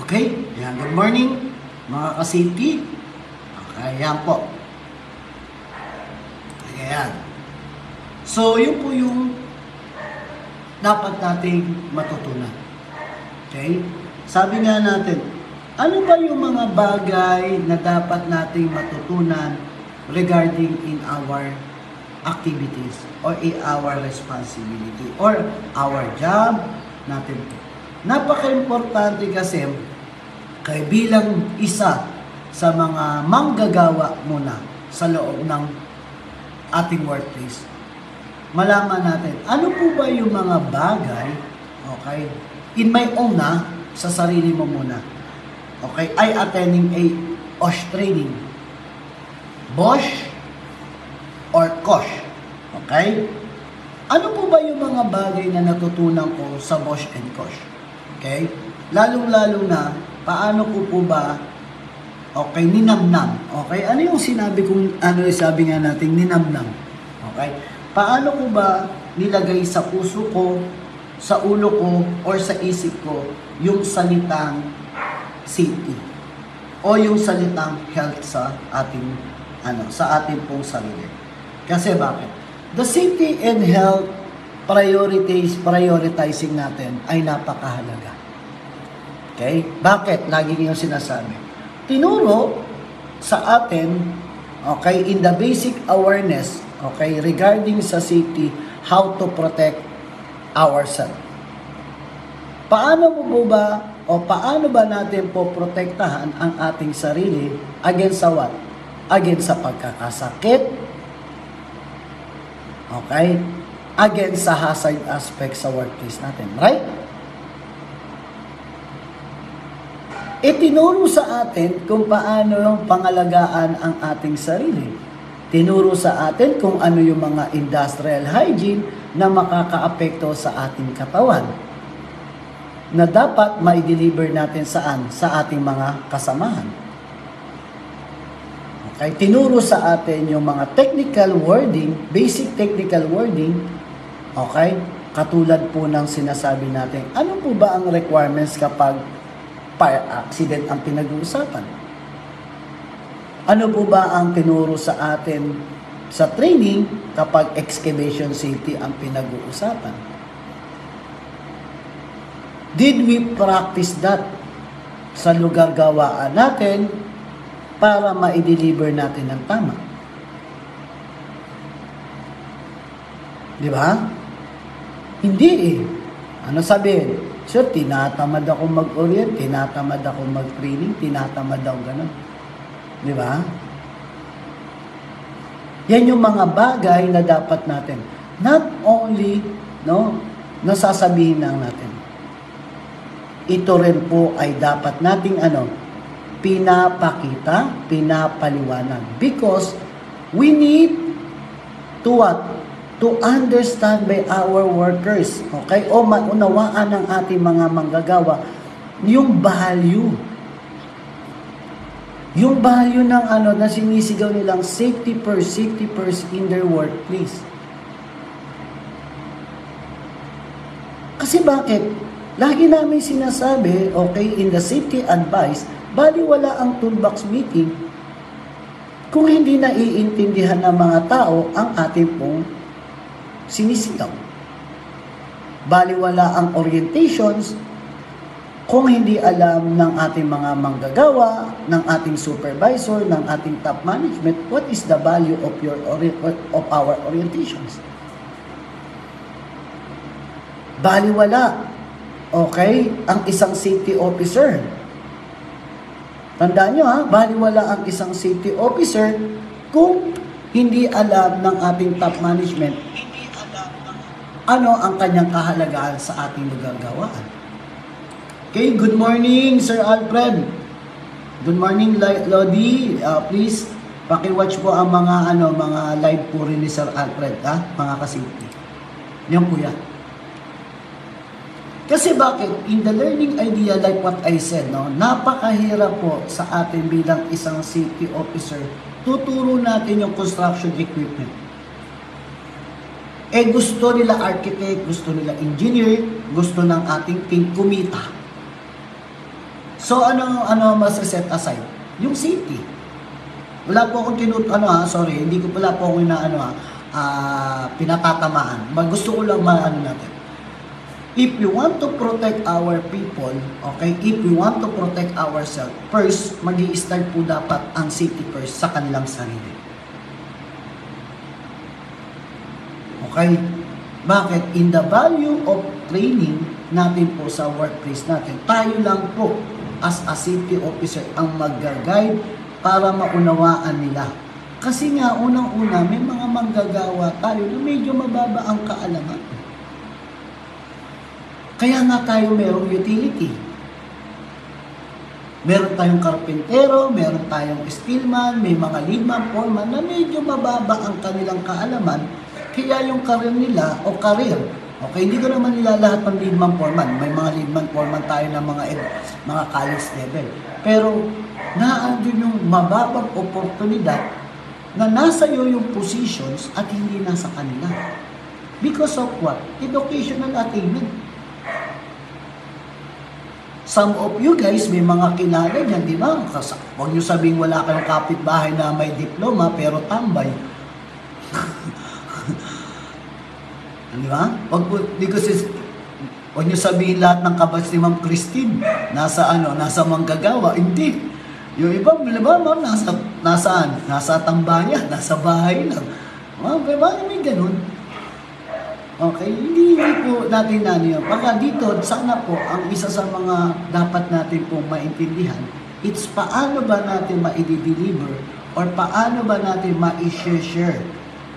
Okay? Yan. Good morning, mga ka-safety. Okay, yan po. Ayan. So, yun po yung dapat nating matutunan. Okay? Sabi nga natin, ano ba yung mga bagay na dapat nating matutunan regarding in our activities or in our responsibility or our job natin po. Napaka-importante kasi kay bilang isa sa mga manggagawa muna sa loob ng ating workplace. Malaman natin, ano po ba yung mga bagay, okay, in my own sa sarili mo muna. Okay, I attending a OSH training. Bosch or Kosh. Okay? Ano po ba yung mga bagay na natutunan ko sa Bosch and Kosh? Okay? Lalong-lalo na, paano ko po ba, okay, ninamnam. Okay? Ano yung sinabi kong, ano yung sabi nga natin, ninamnam. Okay? Paano ko ba nilagay sa puso ko, sa ulo ko, or sa isip ko, yung salitang safety o yung salitang health sa ating sa ating pong sarili. Kasi bakit? The safety and health prioritizing natin ay napakahalaga. Okay? Bakit? Lagi niyo sinasabi. Tinuro sa atin, okay, in the basic awareness, okay, regarding sa safety, how to protect ourselves. Paano mo ba o paano ba natin po protektahan ang ating sarili against sa what? Against sa pagkakasakit, okay? Against sa hazard aspects sa workplace natin, right? Itinuro sa atin kung paano pangalagaan ang ating sarili. Tinuro sa atin kung ano yung mga industrial hygiene na makakaapekto sa ating katawan, na dapat ma-deliver natin saan? Sa ating mga kasamahan. Okay? Tinuro sa atin yung mga technical wording, basic technical wording, okay? Katulad po ng sinasabi natin, ano po ba ang requirements kapag fire accident ang pinag-uusapan? Ano po ba ang tinuro sa atin sa training kapag excavation safety ang pinag-uusapan? Did we practice that sa lugar gawaan natin para ma-deliver natin ng tama? Di ba? Hindi eh. Ano sabihin? Sir, tinatamad ako mag-orient, tinatamad ako mag-training, tinatamad ako gano'n. Di ba? Yan yung mga bagay na dapat natin. Not only, nasasabihin lang natin. Ito rin po ay dapat nating pinapakita, pinapaliwanag. Because we need to what? To understand by our workers. Okay? O maunawaan ng ating mga manggagawa yung value. Yung value ng na sinisigaw nilang safety first in their workplace. Kasi bakit? Lagi namin sinasabi, okay, in the safety advice, baliwala ang toolbox meeting kung hindi naiintindihan ng mga tao ang ating pong sinisigaw. Baliwala ang orientations kung hindi alam ng ating mga manggagawa, ng ating supervisor, ng ating top management, what is the value of our orientations. Baliwala, okay, ang isang safety officer. Tandaan nyo baliwala ang isang safety officer kung hindi alam ng ating top management ano ang kanyang kahalagahan sa ating nagagawaan. Okay, good morning, Sir Alfred. Good morning, Lodi. Please, paki-watch po ang mga live po rin ni Sir Alfred, mga ka-safety. Yan po yan. Kasi bakit? In the learning idea, like what I said, napakahirap po sa atin bilang isang safety officer, tuturo natin yung construction equipment. Gusto nila architect, gusto nila engineer, gusto ng ating team kumita. So, ano mas set aside? Yung safety. Wala po akong hindi ko pala po akong pinatatamaan. Gusto ko lang natin. If we want to protect our people, okay, if we want to protect ourselves, first, mag-i-start po dapat ang safety first sa kanilang sarili. Okay? Bakit? In the value of training natin po sa workplace natin, tayo lang po as a safety officer ang mag-guide para maunawaan nila. Kasi nga, unang-una, may mga manggagawa tayo na medyo mababa ang kaalaman. Kaya nga tayo merong utility. Meron tayong karpentero, meron tayong steelman, may mga leadman, foreman na medyo mababa ang kanilang kaalaman. Kaya yung career nila o career, okay, hindi ko naman nila lahat ng leadman, foreman. May mga leadman, foreman tayo na mga college level. Pero naandun yung mababang oportunidad na nasa iyo yung positions at hindi nasa kanila. Because of what? Educational attainment. Some of you guys, may mga kilala dyan, di ba? Huwag nyo sabihin wala kayong kapitbahay na may diploma pero tambay. Di ba? Huwag nyo sabihin lahat ng kabatch ni Ma'am Christine nasa manggagawa. Hindi. Yung iba, di ba, ma'am, nasaan? Nasa tambayan, nasa bahay lang. Bakit may ganun? Okay, hindi po natin yun. Baka dito, sana po, ang isa sa mga dapat natin pong maintindihan, it's paano ba natin ma-deliver or paano ba natin ma-share,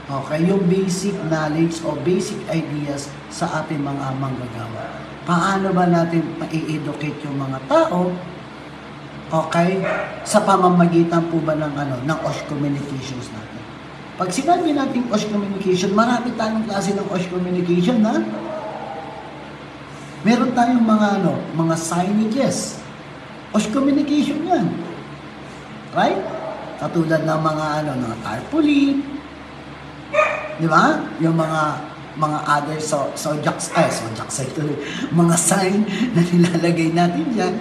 okay, yung basic knowledge o basic ideas sa ating mga manggagawa. Paano ba natin ma-educate yung mga tao, okay, sa pamamagitan po ba ng OSH communications natin. Pag sinabi natin OSH communication, marami tayong klase ng OSH communication, ha? Meron tayong mga signages. OSH communication yan. Right? Katulad ng mga tarpaulin. Di ba? Yung mga other mga sign na nilalagay natin dyan.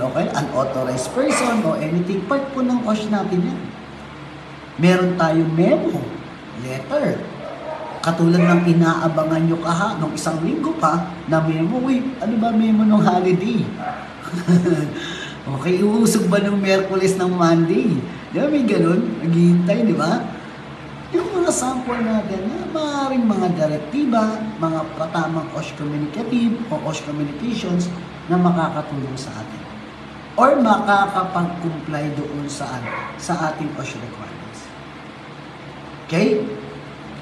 Okay? Unauthorized person o anything. Part po ng OSH natin yan. Meron tayong memo, letter. Katulad ng inaabangan nyo nung isang linggo pa, na memo, ano ba memo ng holiday? Okay, uusog ba ng Miyerkules ng Monday? Di ba may ganun? Naghihintay, di ba? Yung mga sample natin, maaaring mga direktiba, mga patamang OSH communicative o OSH communications na makakatulong sa atin. Or makakapag-comply doon sa ating OSH requirements. Okay?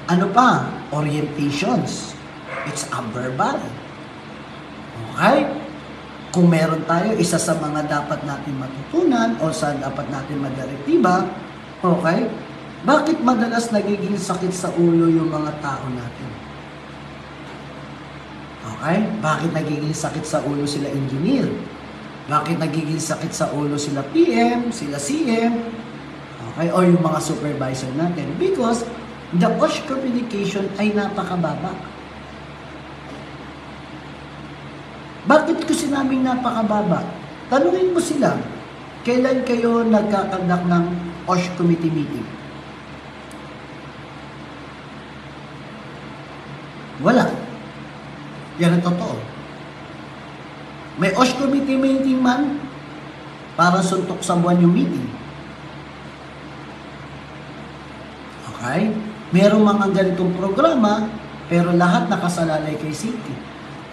Ano pa? Orientations. It's a verbal. Okay? Kung meron tayo, isa sa mga dapat natin matutunan o sa dapat natin madirektiba, okay? Bakit madalas nagiging sakit sa ulo yung mga tao natin? Okay? Bakit nagiging sakit sa ulo sila engineer? Bakit nagiging sakit sa ulo sila PM, sila CM? Okay, o yung mga supervisor natin. Because the OSH communication ay napakababa. Bakit ko sinabing napakababa? Tanungin mo sila, kailan kayo nagkakandak ng OSH committee meeting? Wala. Yan ang totoo. May OSH committee meeting man para suntok sa buwan yung meeting. Okay? Merong mga ganitong programa, pero lahat nakasalalay kay safety.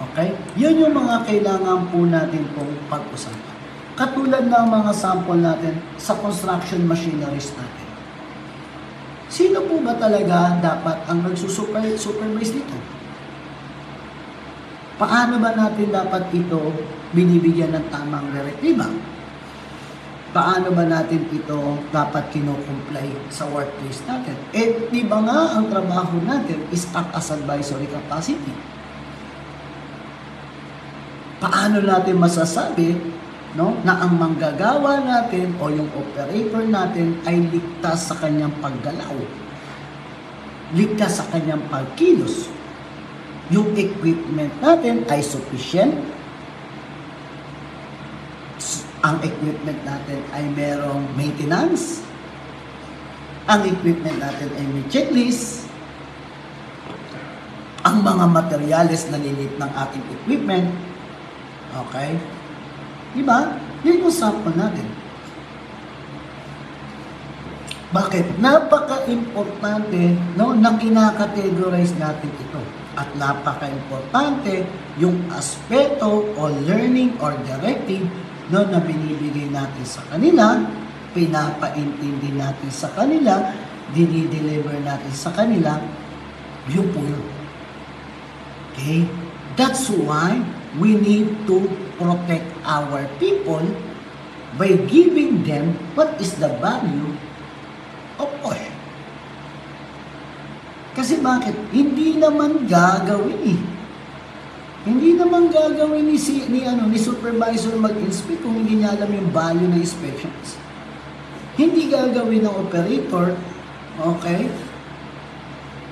Okay? Yun yung mga kailangan po natin pong pag-usapan. Katulad ng mga sample natin sa construction machineries natin. Sino po ba talaga dapat ang nagsusupervise dito? Paano ba natin dapat ito binibigyan ng tamang direktiba? Paano ba natin ito dapat kino-comply sa workplace natin? Di ba nga ang trabaho natin is act as advisory capacity? Paano natin masasabi na ang manggagawa natin o yung operator natin ay ligtas sa kanyang paggalaw? Ligtas sa kanyang pagkilos? Yung equipment natin ay sufficient, Ang equipment natin ay merong maintenance. Ang equipment natin ay may checklist. Ang mga materyales na ninit ng ating equipment. Okay? Diba? Yun yung sample natin. Bakit? Napaka-importante, no, na kinakategorize natin ito. At napaka-importante yung aspeto o learning or directive, no, na binibigay natin sa kanila, pinapaintindi natin sa kanila, dinideliver natin sa kanila, yun po yun. Okay? That's why we need to protect our people by giving them what is the value of OSH. Kasi bakit? Hindi naman gagawin eh. Hindi naman gagawin ni supervisor mag-inspect kung hindi niya alam yung value ng inspections. Hindi gagawin ng operator, okay?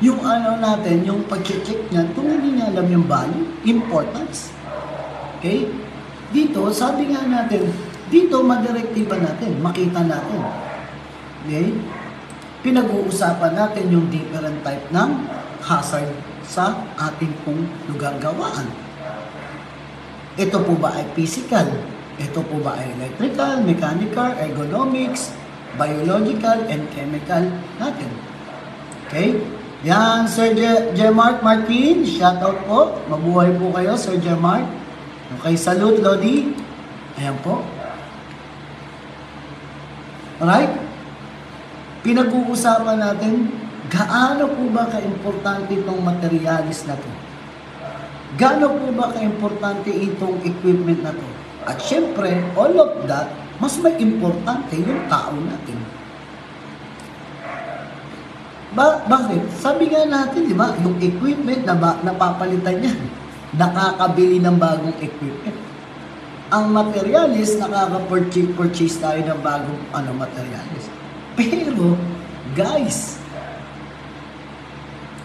Yung natin, yung pag-check niya, kung hindi niya alam yung value, importance. Okay? Dito, sabi nga natin, dito madirektiba natin, makita natin. Okay? Pinag-uusapan natin yung different type ng hazard sa ating pong lugar gawaan. Ito po ba ay physical? Ito po ba ay electrical, mechanical, ergonomics, biological, and chemical natin? Okay? Yan, Sir Jemark Martin, shoutout po. Mabuhay po kayo, Sir Jemark. Okay, salute, Lodi. Ayan po. Alright? Pinag-uusapan natin, gaano po ba ka-importante itong materialis na to? Gaano po ba ka-importante itong equipment na to? At syempre, all of that, mas may importante yung tao natin. Bakit? Sabi nga natin, di ba, yung equipment na napapalitan niya, nakakabili ng bagong equipment. Ang materialis, nakaka-purchase tayo ng bagong materialis. Pero, guys,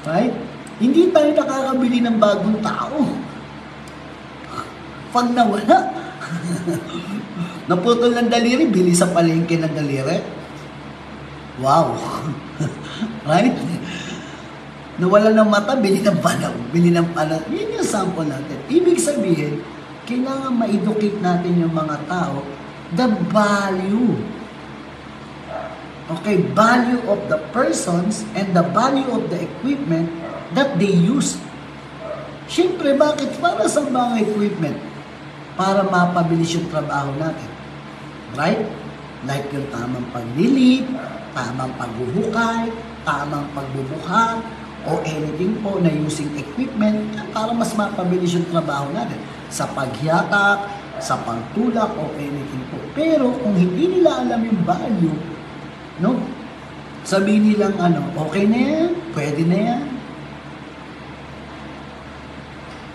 right? Hindi tayo nakakabili ng bagong tao. Pag nawala, naputol ng daliri, bili sa palengke ng daliri. Wow! Right? Nawala ng mata, bili ng panaw. Bili ng panaw. Yan yung sample natin. Ibig sabihin, kailangan ma-educate natin yung mga tao the value. Okay, value of the persons and the value of the equipment that they use. Siyempre, bakit? Para sa mga equipment? Para mapabilis yung trabaho natin. Right? Like yung tamang paglilip, tamang paghuhukay, tamang pagbubuhat, o anything po na using equipment para mas mapabilis yung trabaho natin. Sa paghiyatak, sa pagtulak, o anything po. Pero kung hindi nila alam yung value, no? Sabihin nilang okay na yan, pwede na yan.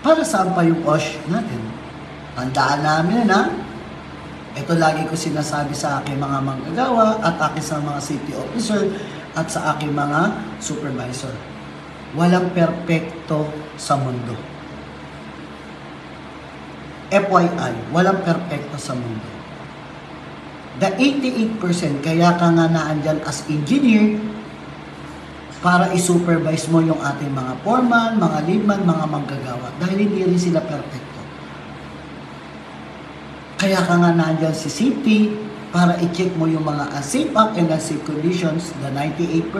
Para saan pa yung OSH natin? Tandaan namin ito lagi ko sinasabi sa aking mga manggagawa at aking sa mga safety officer at sa aking mga supervisor. Walang perpekto sa mundo. FYI, walang perpekto sa mundo. The 88%, kaya ka nga naandyan as engineer para i-supervise mo yung ating mga foreman, mga leadman, mga manggagawa. Dahil hindi rin sila perfecto. Kaya ka nga naandyan si safety para i-check mo yung mga unsafe act and unsafe conditions, the 98%,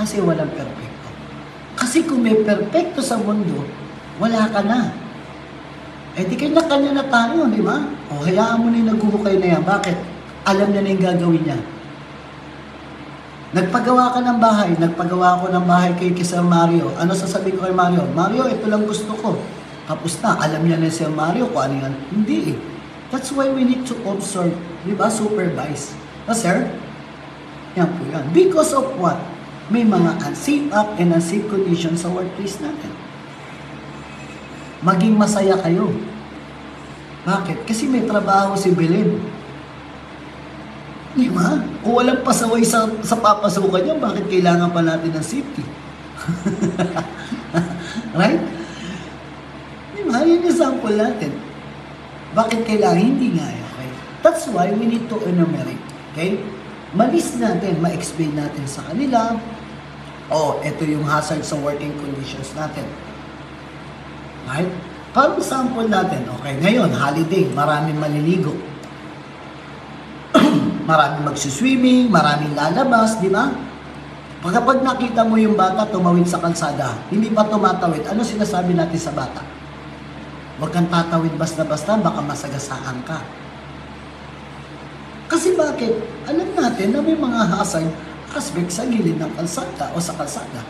kasi walang perfecto. Kasi kung may perfecto sa mundo, wala ka na. Eh di kanya-kanya na tayo, di ba? O hayaan mo na yung naghuhukay na yan. Bakit? Alam niya na yung gagawin niya. Nagpagawa ka ng bahay, nagpagawa ako ng bahay kay Sir Mario. Ano sasabihin ko kay Mario? Mario, ito lang gusto ko. Tapos na, alam niya na si Mario kung ano yan. Hindi eh. That's why we need to observe, di ba? Supervise. Sir? Yan po yan. Because of what? May mga unsafe act and unsafe conditions sa workplace natin. Maging masaya kayo. Bakit? Kasi may trabaho si Belen. Di ba? Kung walang pasaway sa papasukan niya, bakit kailangan pa natin ng safety? Right? Di ba? Yun yung sample natin. Bakit kailangan? Hindi nga. Okay? That's why we need to enumerate. Okay? Malis natin, ma-explain natin sa kanila, ito yung hazard sa working conditions natin. Right? Para sample natin, okay, ngayon, holiday, maraming maliligo. Maraming magsuswimming, maraming lalabas, di ba? Kapag nakita mo yung bata tumawid sa kalsada, hindi pa tumatawid, ano sinasabi natin sa bata? Huwag kang tatawid basta-basta, baka masagasaan ka. Kasi bakit? Alam natin na may mga hazard aspect sa gilid ng kalsada o sa kalsada.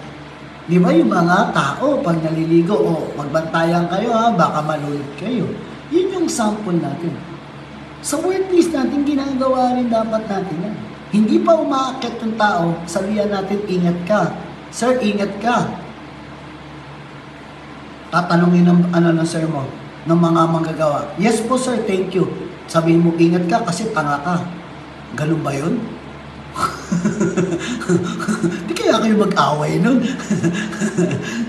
Di ba yung mga tao, pag naliligo, magbantayan kayo ha, baka malulot kayo. Yun yung sample natin. Sa workplace natin, ginagawa rin dapat natin yan. Hindi pa umaakit yung tao, sabihan natin, ingat ka. Sir, ingat ka. Tatanungin ng sir mo, ng mga manggagawa. Yes po sir, thank you. Sabihin mo, ingat ka kasi tanga ka. Ganun ba yun? Di kaya kayo mag-away nun.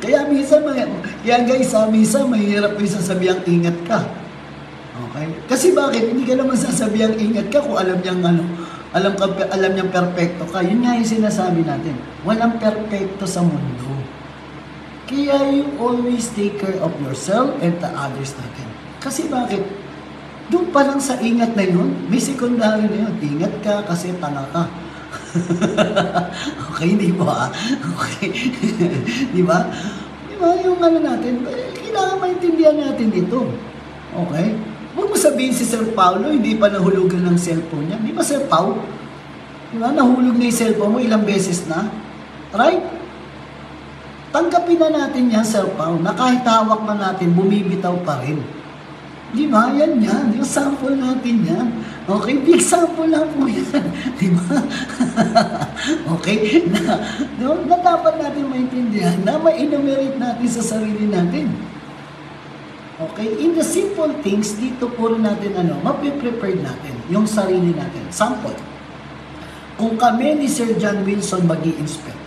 Kaya minsan, minsan mahirap yung sasabihang ingat ka. Okay? Kasi bakit? Hindi ka naman sasabihang ingat ka kung alam niyang perfecto ka. Yun nga yung sinasabi natin. Walang perfecto sa mundo. Kaya you always take care of yourself and the others natin. Kasi bakit? Doon pa lang sa ingat na yun, may secondary na yun. Ingat ka kasi tanga ka. Okay, di ba? Okay. Di ba? Di ba yung natin, kailangan maintindihan natin dito. Okay? Huwag mo sabihin si Sir Paulo, hindi pa nahulugan ng cellphone niya. Di ba Sir Pau? Di ba? Nahulog na yung cellphone mo ilang beses na. Right? Tanggapin na natin yan, Sir Pau, na kahit hawak na natin, bumibitaw pa rin. Di ba? Yan. Yung sample natin yan. Okay? Big sample lang po yan. Di ba? Okay? Na dapat natin maintindihan na ma-enumerate natin sa sarili natin. Okay? In the simple things, dito puro natin mapiprepared natin yung sarili natin. Sample. Kung kami ni Sir John Wilson mag-i-inspect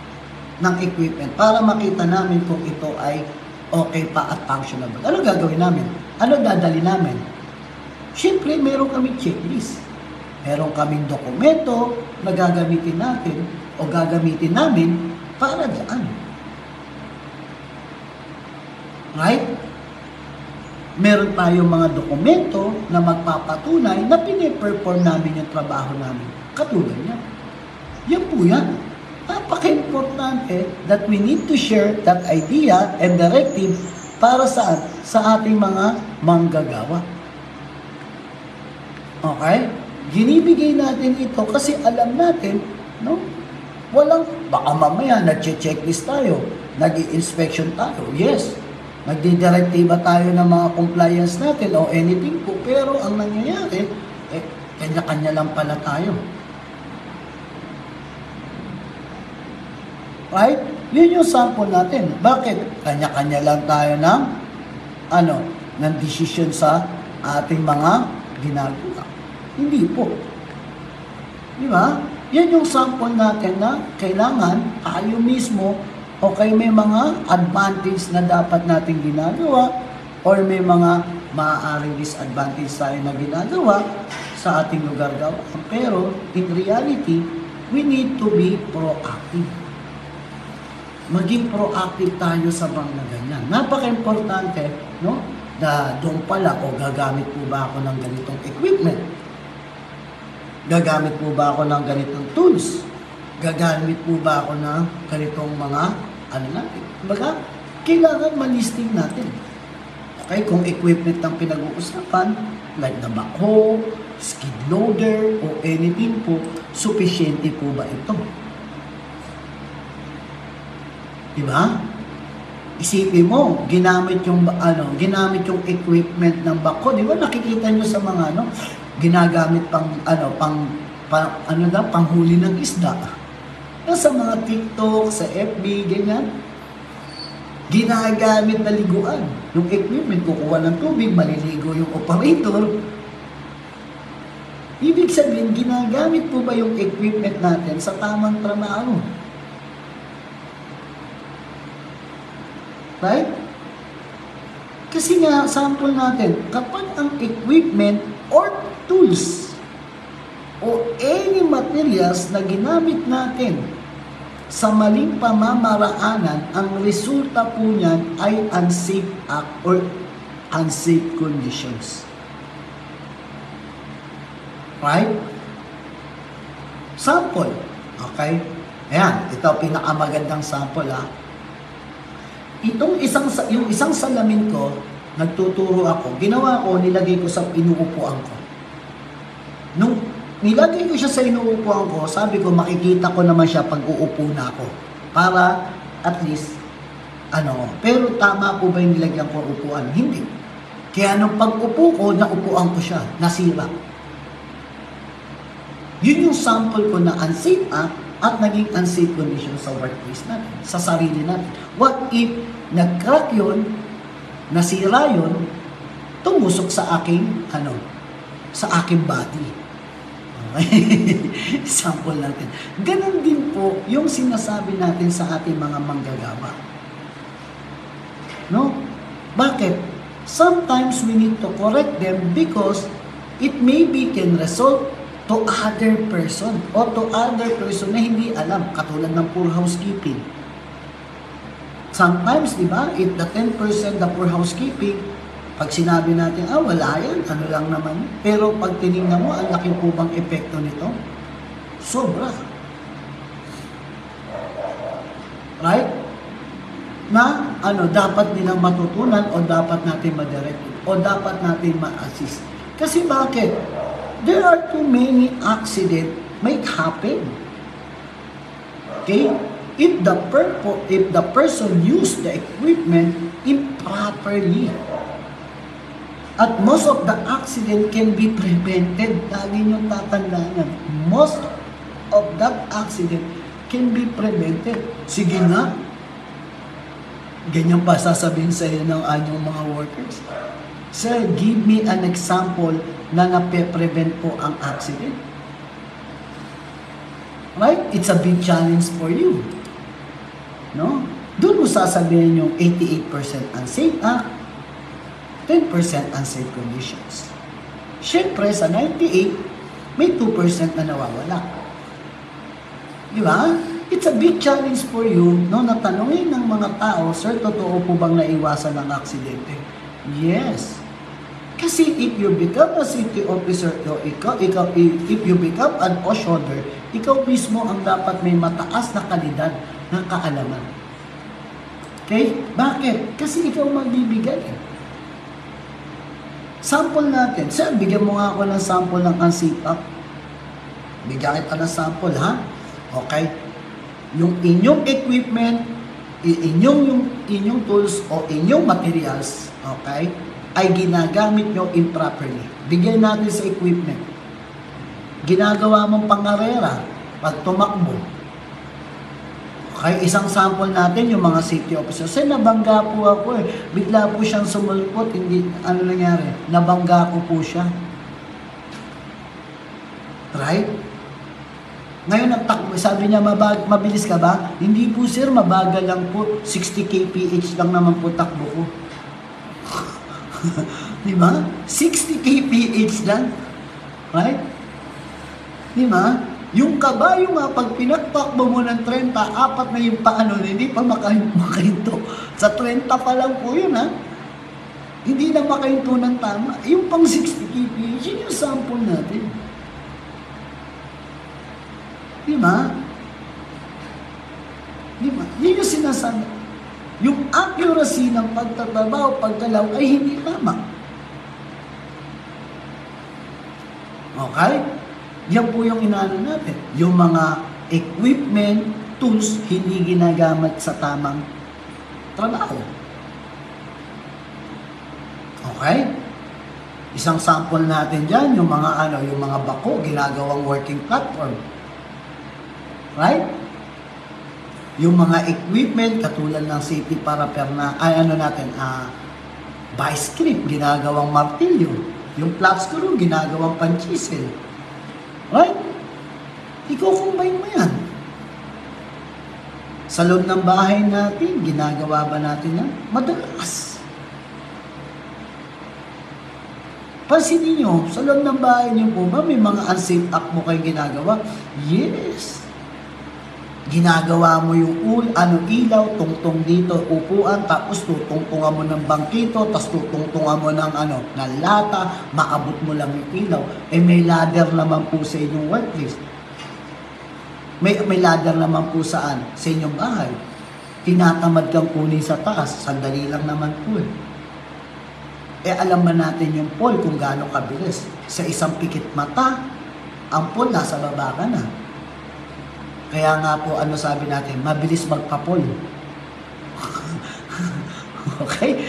ng equipment para makita namin kung ito ay okay pa at functionable. Ano gagawin namin? Ano dadali namin? Siyempre, meron kami checklist. Meron kaming dokumento na gagamitin natin o gagamitin namin para dyan. Right? Meron tayong mga dokumento na magpapatunay na piniperform namin yung trabaho namin. Katulad niya. Yan po yan. Napaka-importante that we need to share that idea and directive para saan? Sa ating mga manggagawa. Okay? Ginibigay natin ito kasi alam natin, baka mamaya nag-checklist tayo, nag-i-inspection tayo, yes. Nagdidirektiba tayo ng mga compliance natin o anything po, pero ang nangyayari, kanya-kanya lang pala tayo. Right? Yun yung sample natin. Bakit? Kanya-kanya lang tayo ng decision sa ating mga ginagawa. Hindi po. Di ba? Yan yung sample natin na kailangan tayo mismo okay, may mga advantage na dapat natin ginagawa or may mga maaaring disadvantage tayo na ginagawa sa ating lugar gawa. Pero in reality, we need to be proactive. Maging proactive tayo sa mga ganyan. Napaka-importante, na doon pala, gagamit po ba ako ng ganitong equipment? Gagamit po ba ako ng ganitong tools? Gagamit po ba ako ng ganitong mga, natin? Baga, kailangan ma-listing natin. Okay, kung equipment ang pinag-uusapan, like the backhoe, skid loader, o anything po, sufficiente po ba ito? Diba? Isipin mo, ginamit yung equipment ng backhoe, di ba? Nakikita nyo sa mga ginagamit panghuli ng isda. Sa mga TikTok, sa FB, ganyan. Ginagamit na liguan. Yung equipment, kukuha ng tubig, maliligo yung operator. Ibig sabihin, ginagamit po ba yung equipment natin sa tamang trabaho? Right? Kasi nga, sample natin, kapag ang equipment or tools o any materials na ginamit natin sa maling pamamaraanan, ang resulta po niyan ay unsafe act or unsafe conditions. Right? Sample. Okay? Ayan, ito pinakamagandang sample ha. Yung isang salamin ko, nagtuturo ako, ginawa ko, nilagay ko sa inuupuan ko. Nung nilagay ko siya sa inuupuan ko, sabi ko, makikita ko naman siya pag uupo na ako. Para, at least, pero tama po ba yung nilagyan ko upuan? Hindi. Kaya nung pag-upo ko, naupuan ko siya, nasira. Yun yung sample ko na unsafe act at naging unsafe condition sa workplace natin, sa sarili natin. What if nag-crack yun, nasira yun, tumusok sa aking, sa aking body. Okay? Sample natin. Ganon din po yung sinasabi natin sa ating mga manggagawa. No? Bakit? Sometimes we need to correct them because it maybe can result to other person o to other person na hindi alam, katulad ng poor housekeeping. Sometimes, di ba, if the 10% the poor housekeeping, pag sinabi natin, wala yan, lang naman. Pero pag tinignan mo, ang laki po bang epekto nito? Sobra. Right? Na, dapat nilang matutunan o dapat natin madirect o dapat natin ma-assist. Kasi bakit? There are too many accidents might happen. Okay? If the person used the equipment improperly. At most of the accident can be prevented. Lagi nyo tatandaan. Most of that accident can be prevented. Sige na. Ganyan pa sasabihin sa iyo ng anyong mga workers. Sir, give me an example na nape-prevent po ang accident. Right? It's a big challenge for you. No? Doon mo sasabihin yung 88% unsafe act, 10% unsafe conditions. Siyempre, sa 98, may 2% na nawawala. Di ba? It's a big challenge for you, no, na tanungin ng mga tao, sir, totoo po bang naiwasan ng aksidente? Yes. Kasi if you become a safety officer, if you become an OSHODer, ikaw mismo ang dapat may mataas na kalidad ng kaalaman. Okay? Bakit? Kasi ikaw magbibigay. Sample natin. Sir, bigyan mo nga ako ng sample ng unsafe act. Bigyan kita ng sample, ha? Okay? Yung inyong equipment, inyong tools o inyong materials, okay, ay ginagamit nyo improperly. Bigyan natin sa equipment. Ginagawa mong pangarera pag tumakbo. Okay, isang sample natin yung mga safety officers. Kasi nabangga po ako eh. Bigla po siyang sumulpot. Hindi, nangyari? Nabangga ko po siya. Right? Ngayon, sabi niya, mabilis ka ba? Hindi po sir, mabagal lang po. 60 kph lang naman po takbo ko. Di ba? 60 kph lang. Right? Di ba? Yung kabayo nga, pag pinagtakbo mo ng 30, apat na yung paano, hindi pa makahinto. Sa 30 pa lang po yun, ha? Hindi na makahinto ng tama. Yung pang 60 kph, yun yung sample natin. Di ba? Di ba? Yun yung sinasabi. Yung accuracy ng pagtatrabaho, pagdalaw ay hindi tama. Okay? Yan po yung inaano natin. Yung mga equipment, tools, hindi ginagamit sa tamang trabaho. Okay? Isang sample natin dyan, yung mga yung mga bako, ginagawang working platform. Right? Yung mga equipment, katulad ng safety paraphernalia, vice grip, ginagawang martilyo. Yung flat screw, ginagawang panchisel. Right? I-combine mo yan. Sa loob ng bahay natin, ginagawa ba natin yan? Madalas. Pansinin nyo, sa loob ng bahay niyo po ba, may mga unsafe act mo kayong ginagawa? Yes. Ginagawa mo yung ilaw, tungtong dito, upuan, tapos tutungtungan mo ng bangkito, tapos tutungtungan mo ng ng lata, maabot mo lang yung ilaw. May ladder naman po sa inyong workplace. May ladder naman po saan? Sa inyong bahay. Tinatamad kang kunin sa taas, sandali lang naman po alam ba natin yung pole kung gaano kabilis? Sa isang pikit mata, ang pole nasa baba ka na. Kaya nga po, sabi natin, mabilis magpa-pole. Okay?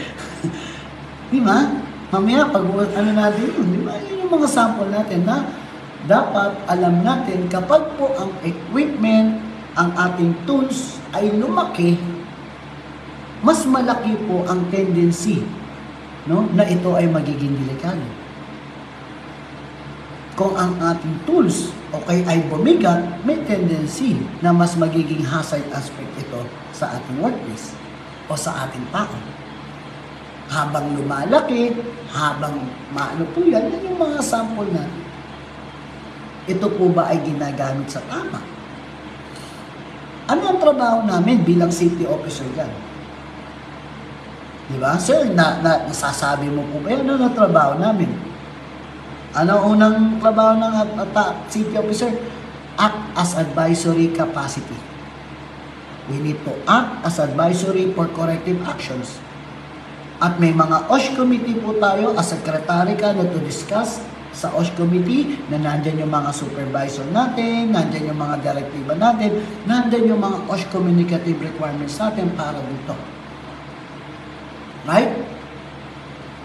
Di ba? Mamaya, pag natin yun, di ba? Yun yung mga sample natin na dapat alam natin kapag po ang equipment, ang ating tools ay lumaki, mas malaki po ang tendency na ito ay magiging delikado. Kung ang ating tools ay bumigat, may tendency na mas magiging hazard aspect ito sa ating workplace o sa ating tao. Habang lumalaki, habang po yan yung mga sample natin. Ito po ba ay ginagamit sa tama? Ano ang trabaho namin bilang safety officer dyan? Diba? Sir, nasasabi mo po ba yan? Ano ang trabaho namin? Ano unang trabaho ng safety officer? Act as advisory capacity. We need to act as advisory for corrective actions. At may mga OSH committee po tayo as secretary ka na to discuss sa OSH committee na nandyan yung mga supervisor natin, nandyan yung mga direktiba natin, nandyan yung mga OSH communicative requirements natin para dito. Right?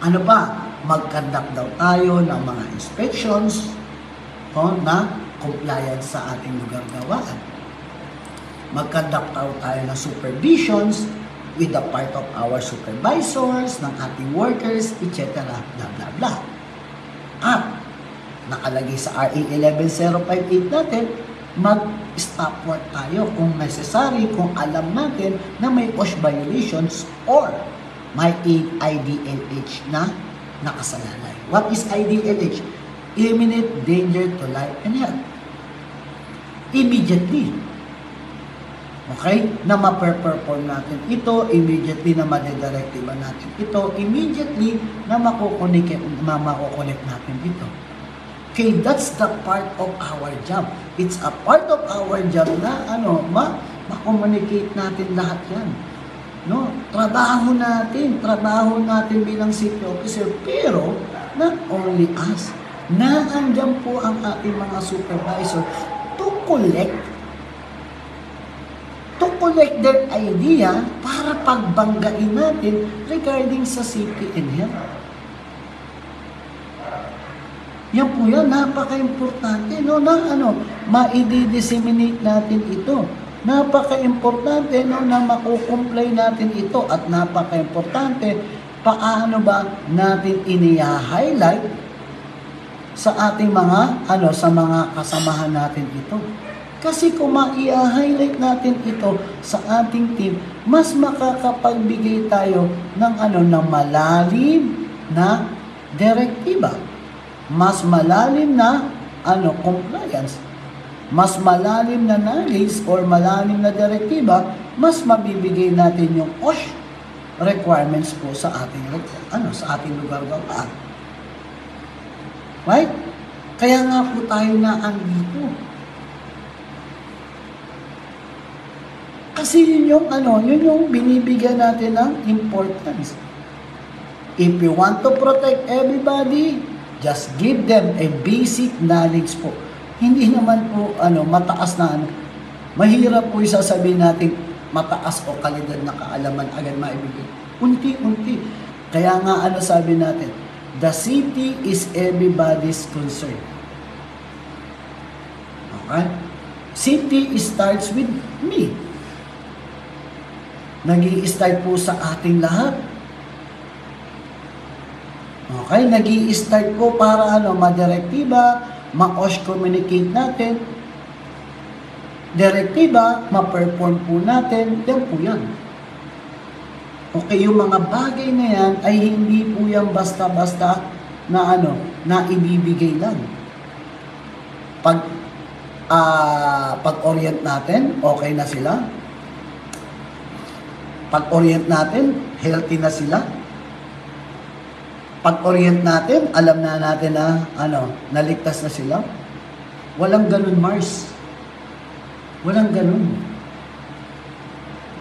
Ano pa? Mag-conduct daw tayo ng mga inspections na compliance sa ating lugar gawaan. Mag-conduct daw tayo ng supervisions with the part of our supervisors, ng ating workers, etc. Blah, blah, blah. At nakalagay sa RA 11058 natin, mag-stop work tayo kung necessary, kung alam natin na may OSH violations or may IDLH na nakasalalay. What is IDLH? Imminent danger to life and health. Immediately. Okay? Na ma-perform natin ito, immediately na ma-directive natin ito, immediately na makukonek natin ito. Okay, that's the part of our job. It's a part of our job na ma-communicate natin lahat yan. No, trabaho natin bilang safety officer, pero not only us, naandyan po ang ating mga supervisor to collect their idea para pagbanggain natin regarding sa safety and health. Yan po yan, napaka-importante, ma-disseminate natin ito. Napaka-importante na makukumplay natin ito at napaka-importante paano ba natin ini-highlight sa ating sa mga kasamahan natin ito. Kasi kung ma-highlight natin ito sa ating team, mas makakapagbigay tayo ng malalim na direktiba. Mas malalim na compliance. Mas malalim na knowledge or malalim na direktiba, mas mabibigay natin yung OSH requirements po sa ating sa ating lugar gawaan. Right? Kaya nga po tayo na andito. Kasi yun yung binibigyan natin ng importance. If you want to protect everybody, just give them a basic knowledge po. Hindi naman po mataas na mahirap po sasabihin natin mataas o kalidad na kaalaman agad maibigay. Unti-unti. Kaya nga sabi natin, the safety is everybody's concern. Okay? Safety starts with me. Nag-i-start po sa ating lahat. Okay? Nag-i-start po para ma-direktiba, ma-OSH communicate natin, direktiba, ma-perform po natin, yan po yan. Okay, yung mga bagay na yan ay hindi po yan basta-basta na ano, na ibibigay lang. Pag-orient natin, okay na sila. Pag-orient natin, healthy na sila. Pag-orient natin, alam na natin na naligtas na sila. Walang ganun, Mars. Walang ganun.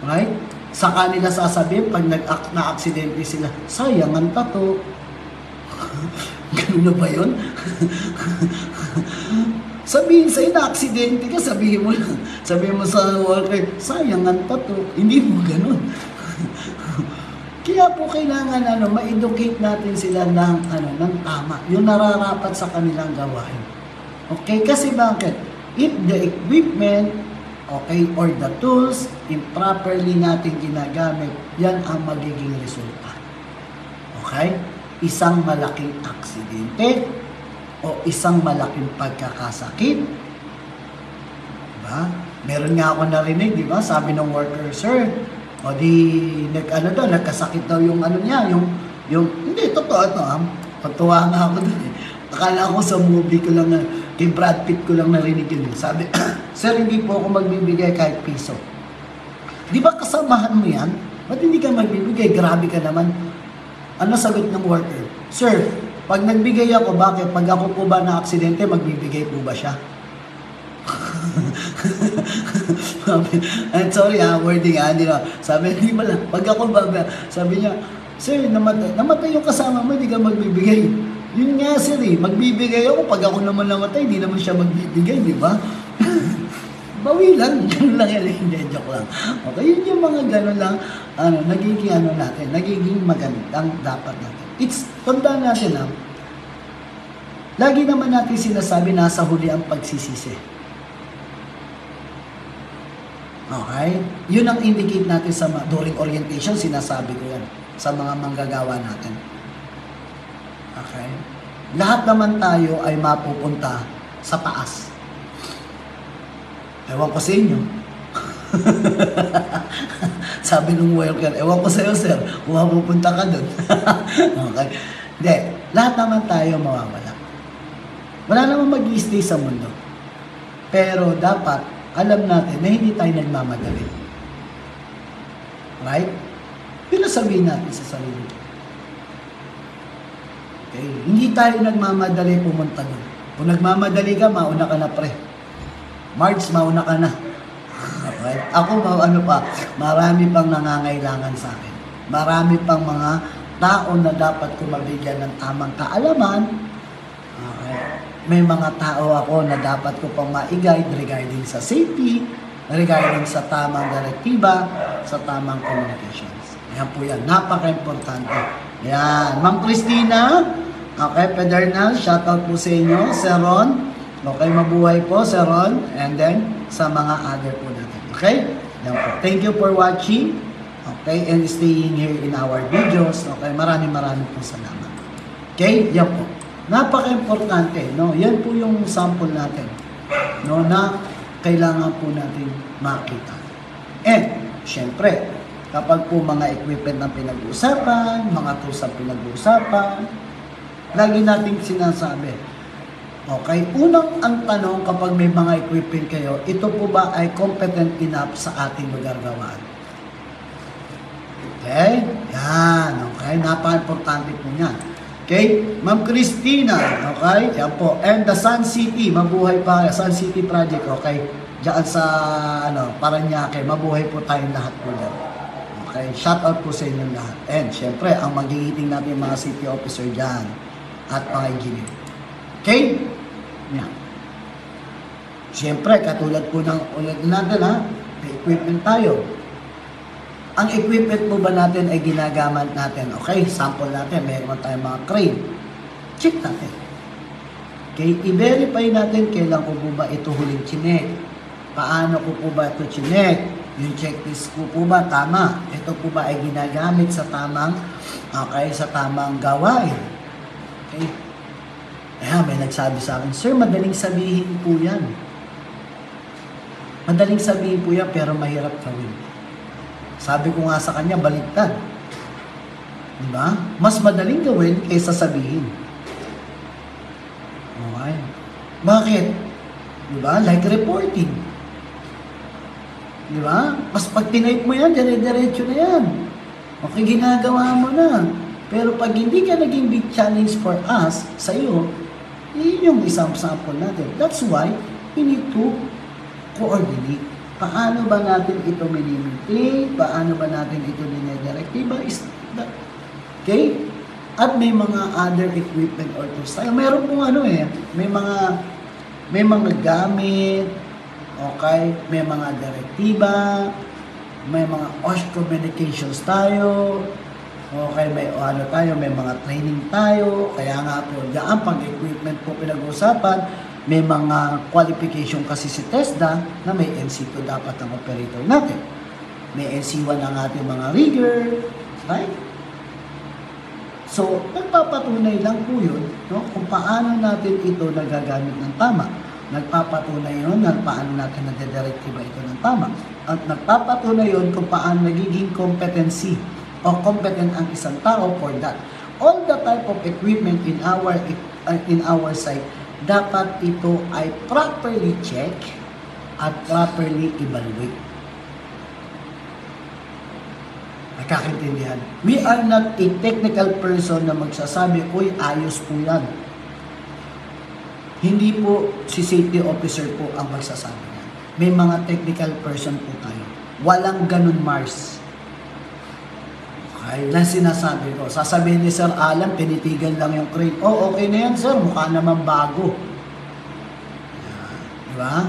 Right? Sa kanila sasabihin, pag na-aksidente sila, sayang ang tato. Ganun na ba yun? Sabihin sa'yo na aksidente ka, sabihin mo lang. Sabihin mo sa worker, sayang ang tato. Hindi mo ganun. Kaya po kailangan ma-educate natin sila ng tama, yung nararapat sa kanilang gawain. Okay? Kasi bakit? If the equipment, okay, or the tools, improperly natin ginagamit, yan ang magiging resulta. Okay? Isang malaking aksidente o isang malaking pagkakasakit. Diba? Meron nga ako narinig, di ba? Sabi ng worker, sir, o di, nagkasakit daw yung niya, hindi, totoo ito, patuwa nga ako doon. Akala ko sa movie ko lang, kay Brad Pitt ko lang narinig yun. Sabi, sir, hindi po ako magbibigay kahit piso. Di ba kasamahan mo yan? Ba't hindi ka magbibigay? Grabe ka naman. Ano sagot ng worker? Sir, pag nagbigay ako, bakit? Pag ako po ba na aksidente, magbibigay po ba siya? Sorry wording hindi na. Sabi, hindi ba lang, pag ako ba, sabi niya, sir, namatay yung kasama mo, hindi ka magbibigay. Yun nga sir magbibigay ako, pag ako naman namatay, hindi naman siya magbibigay, di ba? Bawi lang, gano'n lang yan, hindi, joke lang. Okay, yun yung mga gano'n lang, nagiging natin, nagiging magandang dapat natin. Tandaan natin lagi naman natin sinasabi, nasa huli ang pagsisisi. Okay? Yun ang indicate natin during orientation, sinasabi ko yan sa mga manggagawa natin. Okay? Lahat naman tayo ay mapupunta sa taas. Ewan ko sa inyo. Sabi nung worker, ewan ko sa iyo, sir, kung mapupunta ka doon. Okay? Hindi. Lahat naman tayo mawawala. Wala naman mag-i-stay sa mundo. Pero dapat alam natin na hindi tayo nagmamadali. Right? Pinasabihin natin sa sarili. Okay? Hindi tayo nagmamadali pumunta doon. Kung nagmamadali ka, mauna ka na pre. March, mauna ka na. Okay? Ako, marami pang nangangailangan sa akin. Marami pang mga tao na dapat ko mabigyan ng tamang kaalaman. Okay? May mga tao ako na dapat ko pang ma-guide regarding sa safety, regarding sa tamang direktiba, sa tamang communications. Ayan po yan. Napaka-importante. Ayan. Ma'am Christina, okay, Pedernal, shoutout po sa inyo. Sir Ron, okay, mabuhay po, Sir Ron. And then, sa mga other po natin. Okay? Ayan po. Thank you for watching. Okay, and staying here in our videos. Okay, maraming po salamat. Okay, yan po. Napaka-importante, no? Yan po yung sample natin, no, na kailangan po natin makita. And, syempre, kapag po mga equipment ang pinag-uusapan, mga tools ang pinag-uusapan, lagi nating sinasabi, okay, unang ang tanong kapag may mga equipment kayo, ito po ba ay competent enough sa ating lugar gawaan? Okay? Yan, okay? Napaka-importante po yan. Okay? Ma'am Christina, okay? Yan po. And the Sun City, mabuhay pa. Sun City Project, okay? Diyan sa, Paranaque, mabuhay po tayong lahat po dyan. Okay? Shout out po sa inyong lahat. And, syempre, ang magigiting natin mga city officer dyan at mga engineer. Okay? Yan. Syempre, katulad po ng ulit natin, may equipment tayo. Ang equipment po ba natin ay ginagamit natin? Okay, sample natin. Meron tayong mga crane. Check natin. Okay, i-verify natin kailan ko po ba ito huling chinek. Paano ko po ba ito chinek? Yung checklist ko po ba tama? Ito po ba ay ginagamit sa tamang, sa tamang gawain? Okay. May nagsabi sa akin, sir, madaling sabihin po yan. Madaling sabihin po yan, pero mahirap gawin. Sabi ko nga sa kanya, baliktad. Diba? Mas madaling gawin kaysa sabihin. Okay? Bakit? Di ba? Like reporting. Di ba? Mas pag tinype mo yan, dire-diretso na yan. Okay, ginagawa mo na. Pero pag hindi ka naging big challenge for us, sa iyo, yun yung isang sample natin. That's why we need to coordinate. Paano ba natin ito minimintain? Paano ba natin ito dinedirektiba? Okay? At may mga other equipment or tools tayo. Meron pong may mga gamit, okay? May mga direktiba, may mga OSH communications tayo, okay, may mga training tayo, kaya nga po, diyan pag equipment po pinag-uusapan, may mga qualification kasi si TESDA na may NC2 dapat ang operator natin. May NC1 ang ating mga rigger, right? So, nagpapatunay lang po yun, no, kung paano natin ito nagagamit ng tama. Nagpapatunay yun na paano natin nadedirektiba ito ng tama. At nagpapatunay yun kung paano nagiging competency o competent ang isang tao for that. All the type of equipment in our site, dapat ito ay properly check at properly evaluate. Nakakaintindihan. We are not a technical person na magsasabi, uy, ayos po yan. Hindi po si safety officer po ang magsasabi yan. May mga technical person po tayo. Walang ganun, Mars. Okay, lang sinasabi ko. Sasabihin ni Sir Alan, pinitigan lang yung crane. Oh, okay na yan, sir. Mukha naman bago. Diba?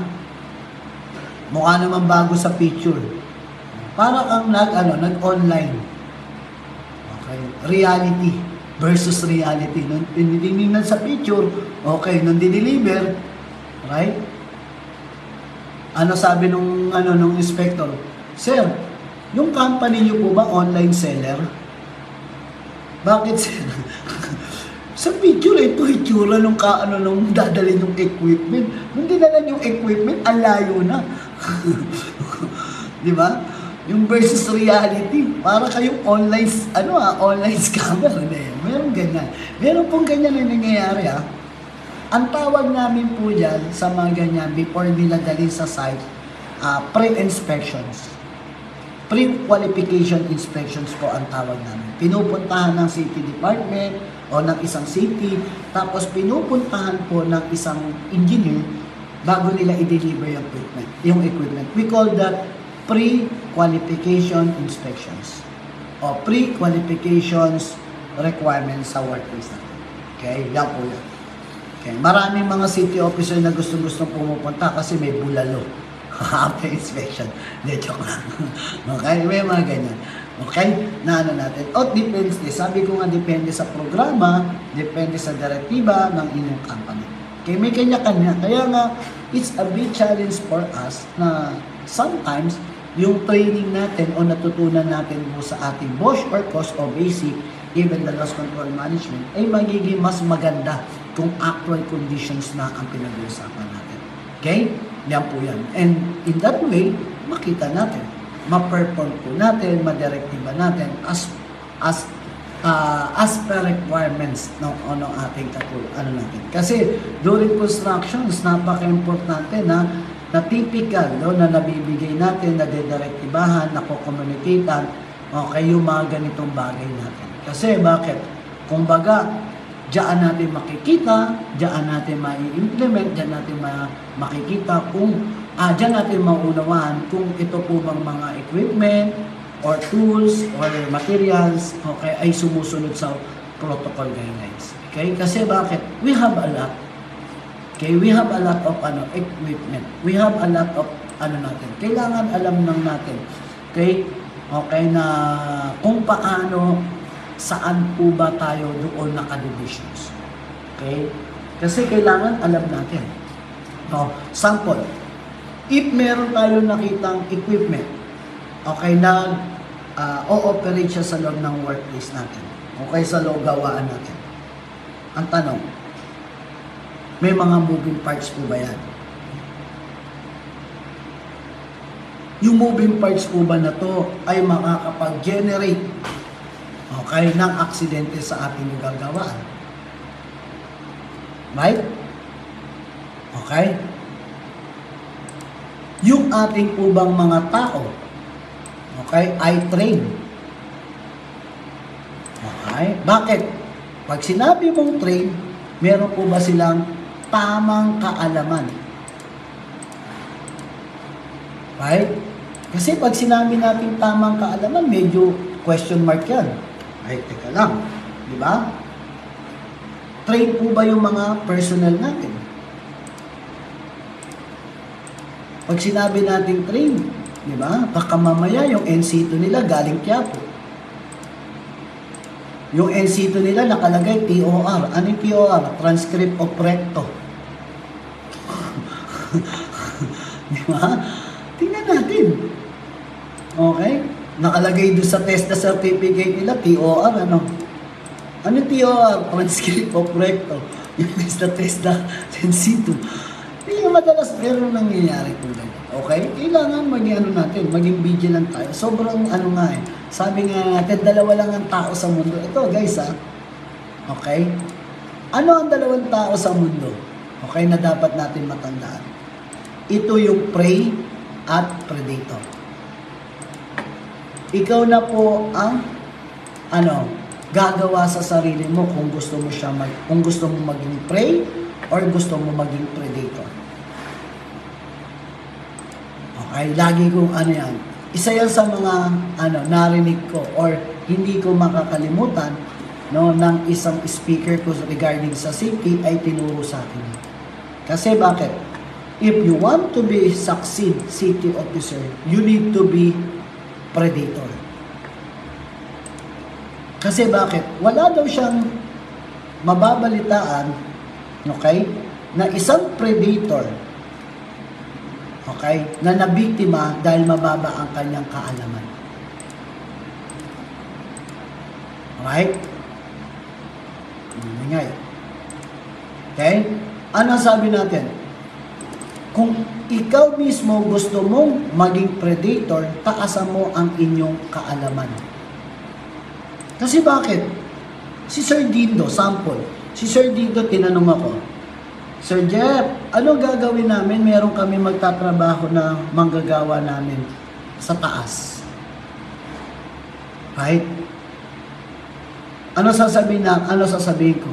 Mukha naman bago sa picture. Para kang nag-online. Okay, reality versus reality. Nung tinitingnan sa picture, okay, nung diniliver, right? Ano sabi nung inspector? Sir, yung company niyo po ba online seller? Bakit, sir? Sa picture, ito itsura nung dadalhin yung equipment. Nung dinala yung equipment, ang layo na. Di ba? Yung versus reality, para kayong online scammer. Meron ganyan. Meron pong ganyan na nangyayari, ha. Ang tawag namin po dyan sa mga ganyan, before nila dalhin sa site, pre-inspections. Pre-qualification inspections po ang tawag namin. Pinupuntahan ng safety department o ng isang safety, tapos pinupuntahan po ng isang engineer bago nila i-deliver yung equipment. We call that pre-qualification inspections o pre-qualifications requirements sa workplace natin. Okay? Yan po yan. Okay? Maraming mga safety officer na gustong-gustong pumupunta kasi may bulalo. After inspection. Hindi, joke lang. Okay? May mga ganyan. Okay? Na natin. O, depends. Sabi ko nga, depende sa programa, depende sa direktiba ng inyong company. Okay? May kanya-kanya. Kaya nga, it's a big challenge for us na sometimes, yung training natin o natutunan natin po sa ating Bosch or Cost or Basic, even the loss control management, ay magiging mas maganda kung actual conditions na ang pinag-uusapan natin. Okay? Yan po yan. And in that way, makita natin, ma-perform po natin, ma-directiva natin as per requirements ng ating natin. Kasi during constructions, napaka-importante na typical, na nabibigay natin, na dedirektibahan, na kukomunikatean, okay, yung mga ganitong bagay natin. Kasi bakit? Kung baga, diyan natin makikita, diyan natin ma-implement, diyan natin makikita kung, diyan natin maunawaan kung ito po bang mga equipment, or tools, or materials, okay, ay sumusunod sa protocol guidelines. Okay? Kasi bakit? We have a lot. Okay, we have a lot of equipment. We have a lot of natin. Kailangan alam lang natin. Okay? Okay na kung paano, saan po ba tayo doon naka-divisions. Okay? Kasi kailangan alam natin. No, sample. If meron tayo nakitang equipment, okay, na o-operate siya sa loob ng workplace natin. Okay, sa loob gawaan natin. Ang tanong, may mga moving parts po ba yan? Yung moving parts po ba na to ay makakapag-generate, okay, ng aksidente sa ating gagawaan? Right? Okay? Yung ating po bang mga tao, okay, ay train. Okay? Bakit? Pag sinabi mong train, meron po ba silang tamang kaalaman? Right? Kasi pag sinabi natin tamang kaalaman, medyo question mark yan. Ay, teka lang. Di ba? Train po ba yung mga personnel natin? Pag sinabi natin train, di ba? Baka mamaya yung NC2 nila galing Quiapo. Yung NC2 nila nakalagay TOR. Ano yung TOR? Transcript of recto. Di ba? Tingnan natin. Okay? Nakalagay doon sa test na certificate nila, TOR, ano? Ano TOR? Transcript of recto. Yung test na NC2. Yung madalas meron nangyayari po lang. Okay? Kailangan maging vigilant tayo. Sobrang sabi nga natin, dalawa lang ang tao sa mundo. Ito guys okay? Ano ang dalawang tao sa mundo? Okay, na dapat natin matandaan. Ito yung prey at predator. Ikaw na po ang gagawa sa sarili mo kung gusto mo kung gusto mo maging prey or gusto mo maging predator. Okay, lagi kong yan. Isa yan sa mga narinig ko or hindi ko makakalimutan ng isang speaker ko regarding sa safety ay tinuro sa akin. Kasi bakit? If you want to be succeed safety officer, you need to be predator. Kasi bakit? Wala daw siyang mababalitaan, okay, na isang predator, okay, na nabiktima dahil mababa ang kanyang kaalaman. Right? Ingay. Okay? Ano sabi natin? Kung ikaw mismo gusto mong maging predator, taasan mo ang inyong kaalaman. Kasi bakit? Si Sir Dindo, sample. Si Sir Dindo, tinanong ako, Sir Jeff, ano gagawin namin? Meron kami magtatrabaho na manggagawa namin sa taas. Right? Ano sasabihin ko?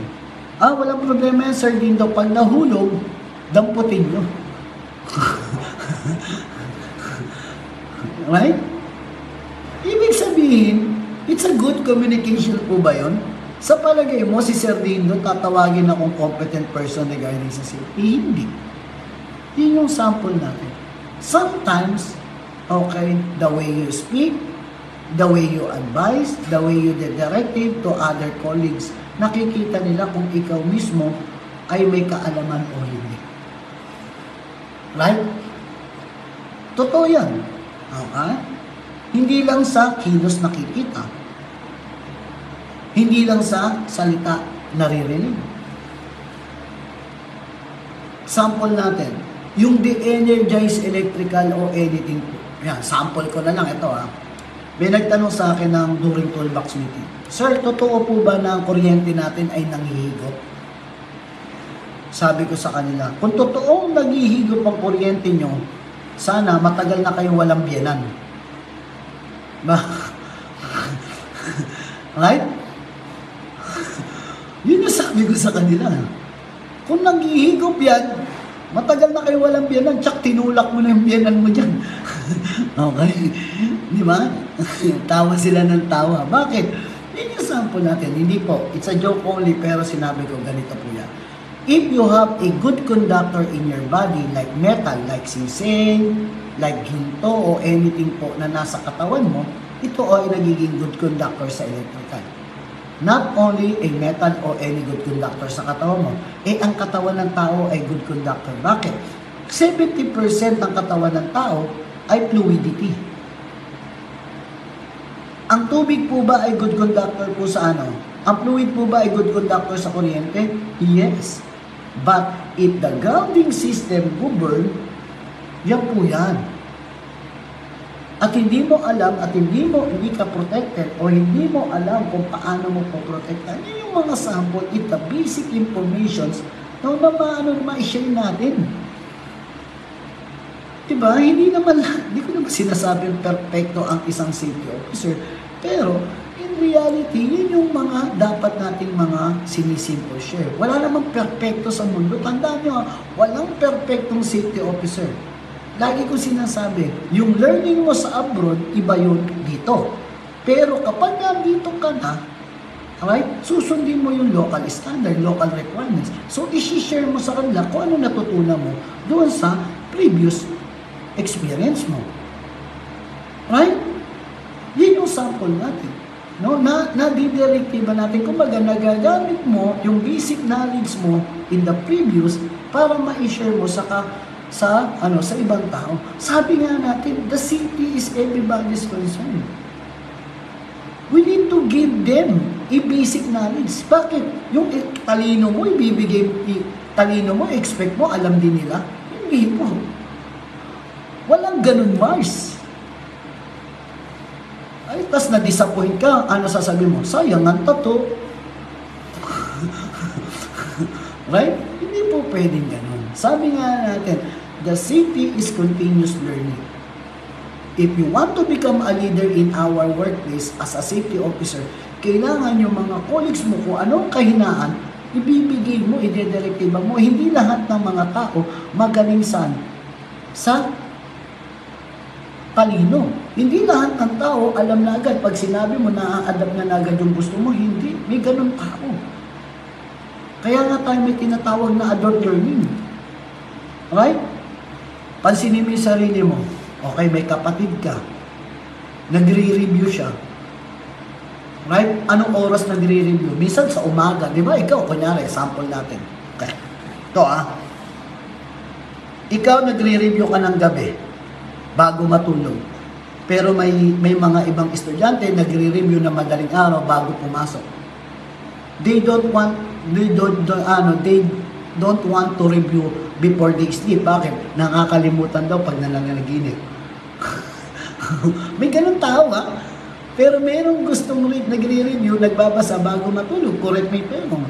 Walang problema yan, Sir Dindo. Pag nahulog, damputin nyo. Right? Ibig sabihin, it's a good communication po ba yun? Sa palagay mo, si Sir Dindo, tatawagin akong competent person regarding sa safety? Hindi. Yun yung sample natin. Sometimes, okay, the way you speak, the way you advise, the way you did directive to other colleagues, nakikita nila kung ikaw mismo ay may kaalaman o hindi. Right? Totoo yan. Okay? Hindi lang sa kilos nakikita. Hindi lang sa salita naririnig. Sample natin, yung de-energized electrical o anything po. Yan, sample ko na lang ito May nagtanong sa akin during toolbox meeting. Sir, totoo po ba na ang kuryente natin ay nanghihigop? Sabi ko sa kanila, kung totoong naghihigop ang kuryente nyo, sana matagal na kayong walang biyenan. Right? Yun yung sabi ko sa kanila. Kung naghihigop yan, matagal na kayo walang biyanan, tsak tinulak mo na yung biyanan mo dyan. Okay? Di ba? Tawa sila ng tawa. Bakit? Yun yung sample natin. Hindi po. It's a joke only, pero sinabi ko, ganito po yan. If you have a good conductor in your body, like metal, like singsing, like ginto, o anything po na nasa katawan mo, ito ay nagiging good conductor sa electrical. Not only a metal o any good conductor sa katawan mo, ang katawan ng tao ay good conductor. Bakit? 70% ng katawan ng tao ay fluidity. Ang tubig po ba ay good conductor po sa ano? Ang fluid po ba ay good conductor sa kuryente? Yes. But if the grounding system will burn, yan po yan. At hindi mo alam at hindi ka protected o hindi mo alam kung paano mo po protektan. Yan yung mga sample, the basic informations no, na ma-share natin. Diba? Hindi ko naman sinasabing perfecto ang isang safety officer. Pero, in reality, yun yung mga dapat nating mga sinisimple share. Wala namang perfecto sa mundo. Tandaan nyo, walang perfectong safety officer. Lagi ko sinasabi, yung learning mo sa abroad, iba yun dito. Pero kapag nandito ka na, alright, susundin mo yung local standard, local requirements. So, isi-share mo sa kanila kung ano natutunan mo doon sa previous experience mo. Right? Yun yung sample natin. No? Nadidirektiba natin. Kumbaga, nagagamit mo yung basic knowledge mo in the previous para ma-share mo sa ibang tao. Sabi nga natin, the city is everybody's concern. We need to give them a basic knowledge. Bakit? Yung talino mo, expect mo, alam din nila? Hindi po. Walang ganun, Mars. Ay, tas na-disappoint ka. Ano sasabihin mo? Sayang ang tato. Right? Hindi po pwedeng ganun. Sabi nga natin, the city is continuous learning. If you want to become a leader in our workplace as a safety officer, kailangan yung mga colleagues mo kung anong kahinaan, ibibigay mo, idedirektiba mo. Hindi lahat ng mga tao magaling sa talino. Hindi lahat ng tao alam na agad. Pag sinabi mo, na-adapt na agad yung gusto mo. Hindi. May ganun tao. Kaya nga tayo may tinatawag na adult learning. Right? Pansinin mo yung sarili mo. Okay, may kapatid ka. Nagre-review siya. Right? Anong oras nagre-review? Minsan sa umaga. Di ba? Ikaw, kunyari, sample natin. Okay. Ito Ikaw nagre-review ka ng gabi bago matulog. Pero may mga ibang estudyante nagre-review na madaling araw bago pumasok. They don't want to review before they sleep. Bakit? Nakakalimutan daw pag nalanganaginip. May ganun tao Pero merong gustong nagre-review, nagbabasa bago matulog. Correct me if I'm wrong.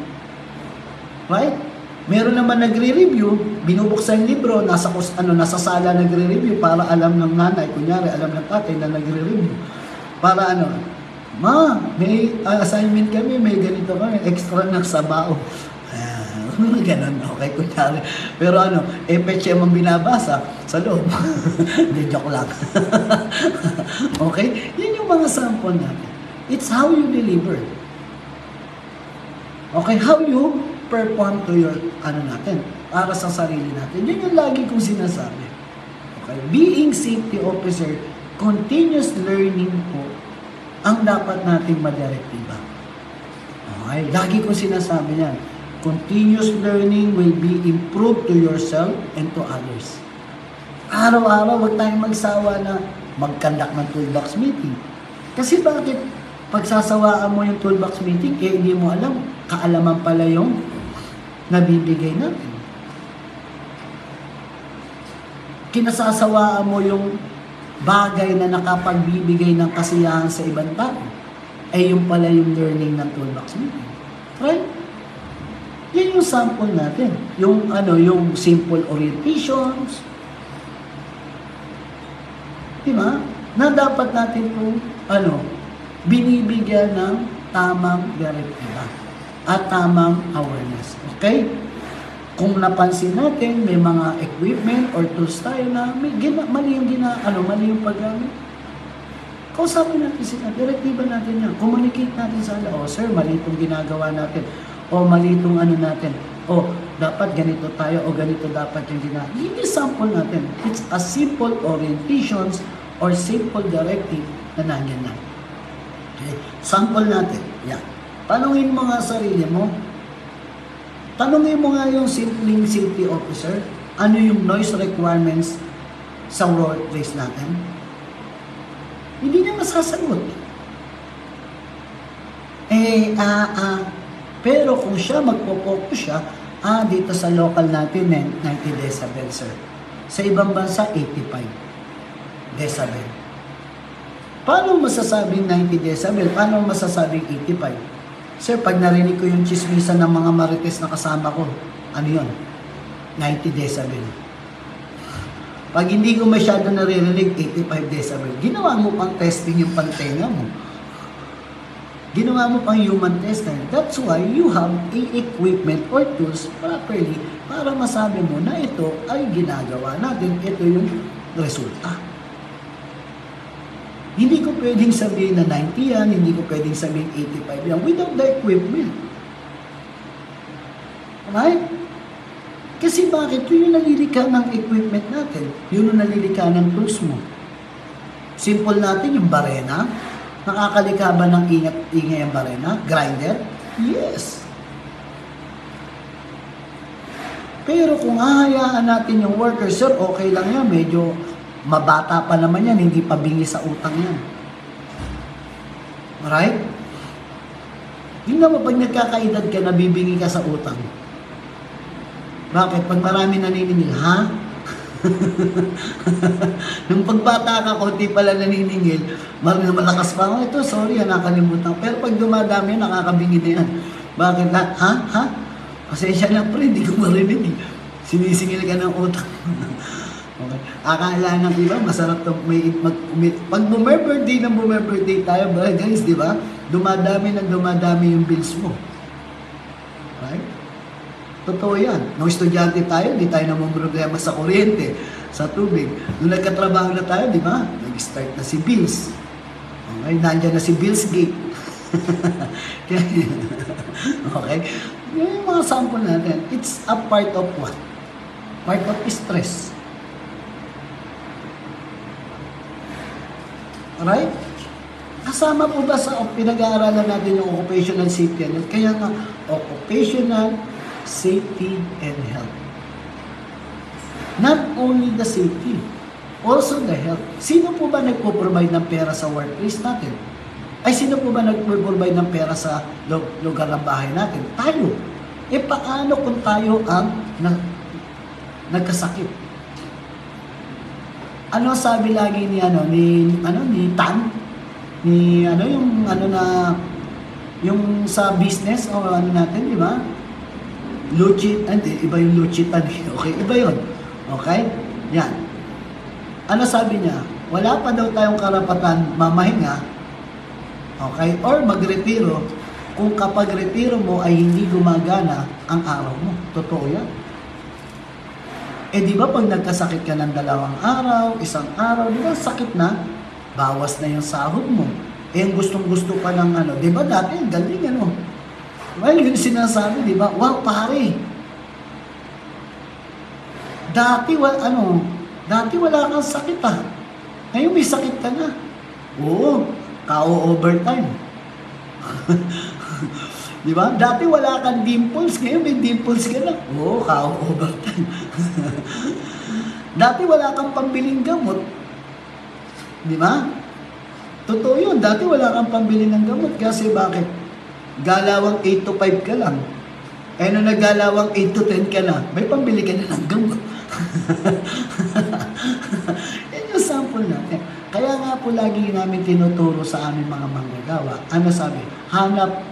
Right? Meron naman nagre-review, binubuksan yung libro, nasa sala nagre-review para alam ng nanay, kunyari alam ng tatay na nagre-review. Para ma, may assignment kami, may ganito kami, extra na sabao. Ganun, okay, kunyari. Pero FHM ang binabasa sa loob. Hindi, joke lang. Okay? Yan yung mga sample natin. It's how you deliver. Okay, how you perform to your, para sa sarili natin. Yun yung lagi kong sinasabi. Okay? Being safety officer, continuous learning po ang dapat nating madirektiba. Okay? Lagi kong sinasabi yan. Continuous learning will be improved to yourself and to others. Araw-araw, huwag tayong magsawa na mag-conduct ng toolbox meeting. Kasi bakit? Pagsasawaan mo yung toolbox meeting, hindi mo alam, kaalaman pala yung nabibigay natin. Kinasasawaan mo yung bagay na nakapagbibigay ng kasiyahan sa ibang tao. Yung pala yung learning ng toolbox meeting. Right? Yan yung sample natin. Yung simple orientations. Diba? Na dapat natin kung binibigyan ng tamang direktiba at tamang awareness. Okay? Kung napansin natin, may mga equipment or tools tayo na mali yung paggamit. Kausapin natin sila, direktiba natin yan. Communicate natin sa sir, mali itong ginagawa natin. O mali itong natin. O dapat ganito tayo o ganito dapat yung ginagawa. Hindi sample natin. It's a simple orientations or simple directive na nandiyan na. Okay? Sample natin. Yan. Tanungin mo nga sarili mo. Tanungin mo nga yung simpleng safety officer. Ano yung noise requirements sa workplace natin? Hindi niya masasagot. Pero kung siya magpo-focus siya, dito sa local natin, 90 decibel, sir. Sa ibang bansa, 85 decibel. Paano masasabing 90 decibel? Paano masasabing 85? Sir, pag narinig ko yung chismisan ng mga marites na kasama ko, ano yun? 90 decibel. Pag hindi ko masyado naririnig, 85 decibel. Ginawa mo pang testing yung pantenga mo. Ginawa mo pang human testing. That's why you have a equipment or tools properly para masabi mo na ito ay ginagawa natin. Ito yung resulta. Hindi ko pwedeng sabihin na 90 yan, hindi ko pwedeng sabihin 85 yan without the equipment. Right? Kasi bakit? Yun yung nalilikha ng equipment natin. Yun yung nalilikha ng tools mo. Simple natin yung barena. Nakakalikha ba ng ingay ang barena? Grinder? Yes. Pero kung hahayaan natin yung worker, sir, okay lang yan. Medyo mabata pa naman yan. Hindi pa bingi sa utang yan. Alright? Hindi naman pag nagkakaedad ka, nabibingi ka sa utang. Bakit? Pag marami naniningil, ha? Nung pagbata ka, konti pala naniningil, malakas pa ako, ito, sorry, nakalimutan. Pero pag dumadami, nakakabingi na yan. Bakit? Ha? Ha? Pasensya na, pre, hindi ko marinig. Sinisingil ka ng utang. Okay. Akala ng iba, masarap to pag bumibirthday tayo, guys, di ba? Dumadami yung bills mo. Right? Totoo yan. Nung estudyante tayo, di tayo namumroblema sa kuryente, sa tubig. Nung nagkatrabaho na tayo, di ba? Nag-start na si Bills. Okay? Nandiyan na si Bills Gate. Okay? Yung mga sample natin, it's a part of what? Part of stress. Alright? Kasama po ba sa pinag-aaralan natin yung occupational safety and health? Kaya nga, occupational safety and health. Not only the safety, also the health. Sino po ba nagpo-provide ng pera sa workplace natin? Ay, sino po ba nagpo-provide ng pera sa lugar ng bahay natin? Tayo. E paano kung tayo ang nagkasakit? Ano sabi lagi ni Tan? Yung sa business o ano natin, di ba? Iba yung luchitan. Okay, iba yun. Okay? Yan. Ano sabi niya? Wala pa daw tayong karapatan mamahinga, okay? Or magretiro kung kapag retiro mo ay hindi gumagana ang araw mo. Totoo yan. Di ba pag nagkasakit ka ng 2 araw, 1 araw, di ba sakit na? Bawas na yung sahod mo. Yung gustong-gusto pa ng di ba dati, galing Well, yun sinasabi, di ba? Wow, pare. Dati wala kang sakit Ngayon may sakit ka na. Oo, overtime. Di ba? Dati wala kang dimples, ngayon may dimples ka na. Oo, overtime. Dati wala kang pambiling gamot. Di ba? Totoo yun, dati wala kang pambili ng gamot. Kasi bakit? Galawang 8 to 5 ka lang. Nung naggalawang 8 to 10 ka na, may pambili ka na ng gamot. Yan yung sample natin. Kaya nga po lagi namin tinuturo sa aming mga manggagawa. Ano sabi? Hanap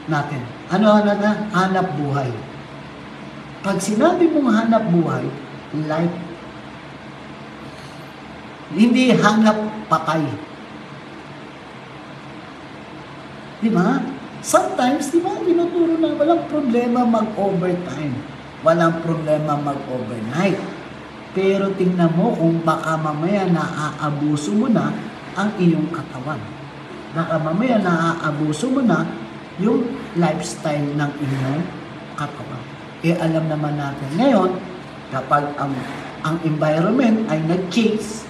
natin. Hanap buhay. Pag sinabi mong hanap buhay, life. Hindi hanap patay. Di ba? Sometimes, di ba, tinuturo na walang problema mag-overtime. Walang problema mag-overnight. Pero tingnan mo kung baka mamaya naaabuso mo na ang iyong katawan. Baka mamaya naaabuso mo na yung lifestyle ng iyong katawan. Alam naman natin ngayon, kapag ang environment ay nag-change,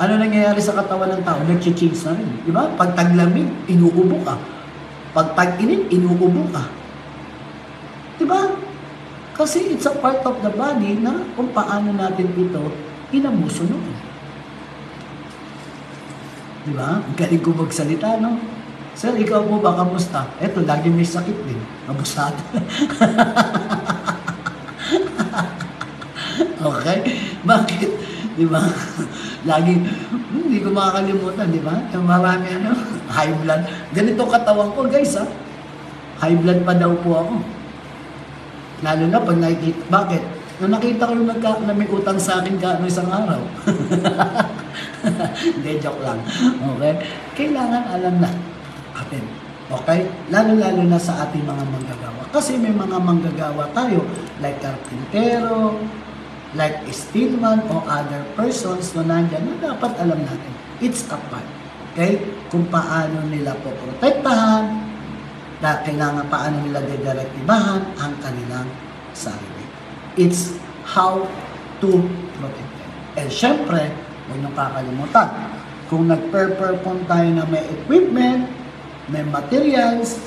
ano nangyayari sa katawan ng tao? Nag-change na rin. Di ba? Pag taglamig, inuubo ka. Pag tag-init, inuubo ka. Diba? Kasi it's a part of the body na kung paano natin ito inabuso noon. Diba? Ang galing ko magsalita, no? Sir, ikaw po ba, kamusta? Eto, lagi may sakit din. Abusado. Okay? Bakit? Diba? Lagi, hindi ko makakalimutan, di ba? Yung marami high blood. Ganito katawan ko, guys, high blood pa daw po ako. Lalo na pag nakikita, bakit? Nung nakita ko yung na may utang sa akin isang araw. Hindi, joke lang. Okay? Kailangan alam na atin. Okay? Lalo-lalo na sa ating mga manggagawa. Kasi may mga manggagawa tayo, like karpintero, like steelman o other persons na nandyan na dapat alam natin. It's a part. Okay? Kung paano nila po protektahan, kailangan paano nila dedirektibahan ang kanilang sarili. It's how to protect them. And syempre, huwag niyong kakalimutan, kung nag-perform tayo na may equipment, may materials,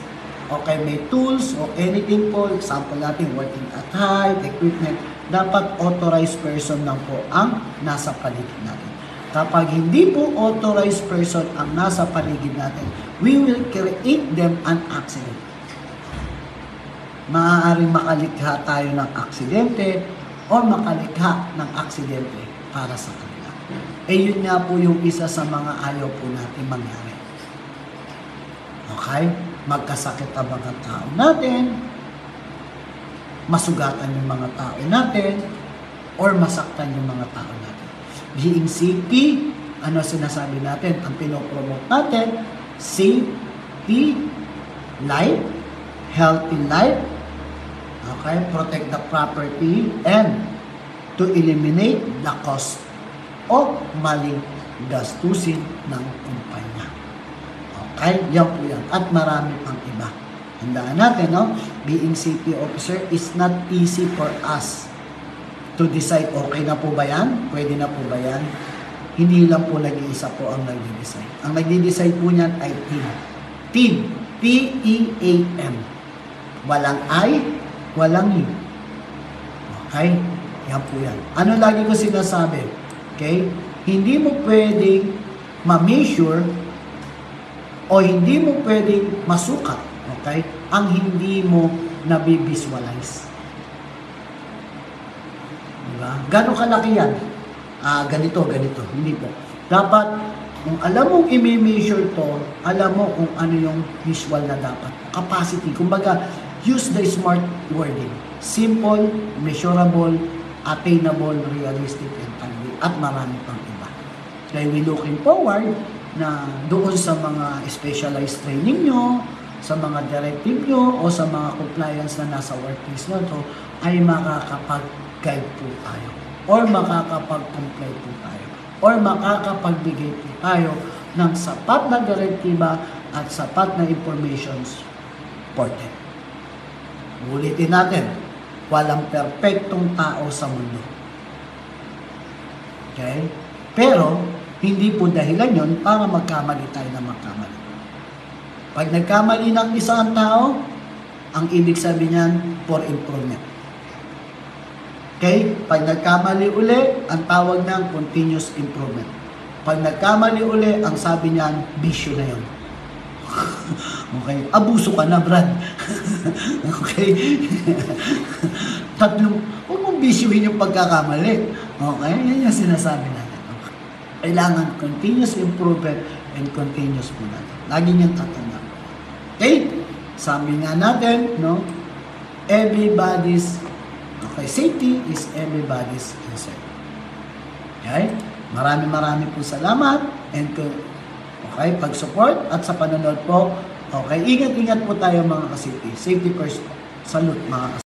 okay, may tools o anything po, example natin, working at height, equipment, dapat authorized person lang po ang nasa paligid natin. Kapag hindi po authorized person ang nasa paligid natin, we will create them an accident. Maaaring makalikha tayo ng aksidente o makalikha ng aksidente para sa kanila. Eh yun nga po yung isa sa mga ayaw po natin mangyari. Okay? Magkasakit ang mga tao natin, masugatan yung mga tao natin, or masaktan yung mga tao natin. Being safety, ano sinasabi natin? Ang pinopromote natin, safety, life, healthy life, okay, protect the property, and to eliminate the cost o maling gastusin ng kumpanya. Okay, yan po yan. At marami pang iba. Handaan natin, no? Being safety officer is not easy for us to decide, okay na po ba yan? Pwede na po ba yan? Hindi lang po nag-iisa po ang nagdi-decide. Ang nagdi-decide po niyan ay team. Team. T-E-A-M. Walang I, walang U. Okay? Yan po yan. Ano lagi ko sinasabi? Okay? Hindi mo pwedeng ma-measure o hindi mo pwedeng masukat. Okay? Ang hindi mo nabivisualize. Diba? Gano'ng kalaki yan? Ganito. Hindi po. Dapat, kung alam mong i-measure to, alam mo kung ano yung visual na dapat. Capacity. Kumbaga, use the smart wording. Simple, measurable, attainable, realistic, and timely. At marami pang iba. Kaya we looking forward na doon sa mga specialized training nyo, sa mga directive nyo, o sa mga compliance na nasa workplace nyo to, ay makakapag-guide po tayo. Or makakapag-comply po tayo. Or makakapagbigay po tayo ng sapat na direktiba at sapat na informations for them. Ulitin natin, walang perpektong tao sa mundo. Okay? Pero, hindi po dahilan yon para magkamali tayo na magkamali. Pag nagkamali ng isang tao, ang ibig sabihin niyan, for improvement. Okay? Pag nagkamali uli, ang tawag ng continuous improvement. Pag nagkamali uli, ang sabi niyan, bisyo na yun. Okay? Abuso ka na, Brad. Okay? Huwag mong bisyuhin yung pagkakamali. Okay? Yan yung sinasabi natin. Okay? Kailangan continuous improvement and continuous po natin. Lagi niyang tatandaan. Okay? Sabi nga natin, no? Safety is everybody's concern. Okay? Marami po salamat and okay, pag-support at sa panonood po. Okay, ingat-ingat po tayo mga ka-safety. Safety first po. Salute mga ka-safety.